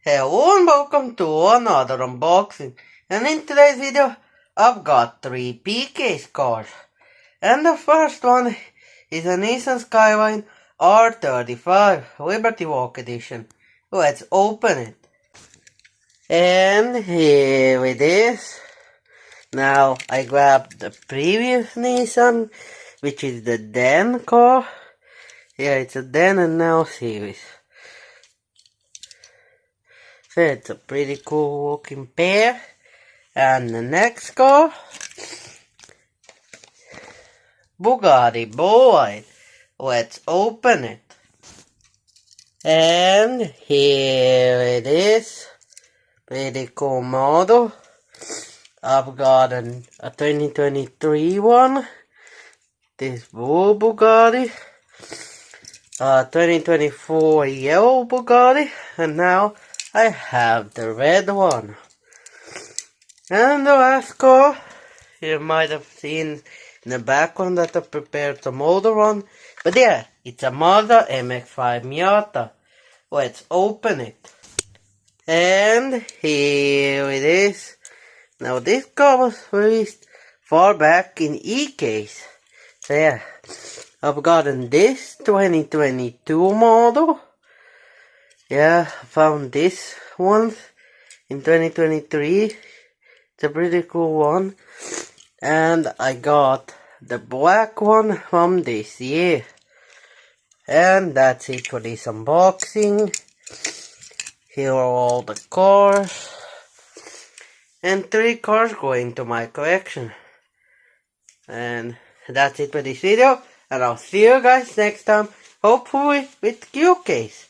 Hello and welcome to another unboxing, and in today's video I've got 3 PK cars, and the first one is a Nissan Skyline R35 Liberty Walk Edition. Let's open it. And here it is. Now I grabbed the previous Nissan, which is the Den car. Yeah, it's a Den and Now series. So it's a pretty cool looking pair. And the next car, Bugatti Bolide. Let's open it. And here it is. Pretty cool model. I've got a 2023 one. This blue Bugatti. 2024 yellow Bugatti. And now I have the red one. And the last car, you might have seen in the background that I prepared some older one. But yeah, it's a Mazda MX-5 Miata. Let's open it. And here it is. Now this car was released far back in E-Case. So yeah, I've gotten this 2022 model. Yeah, I found this one in 2023. It's a pretty cool one. And I got the black one from this year. And that's it for this unboxing. Here are all the cars. And 3 cars going to my collection. And that's it for this video. And I'll see you guys next time. Hopefully with Q-Case.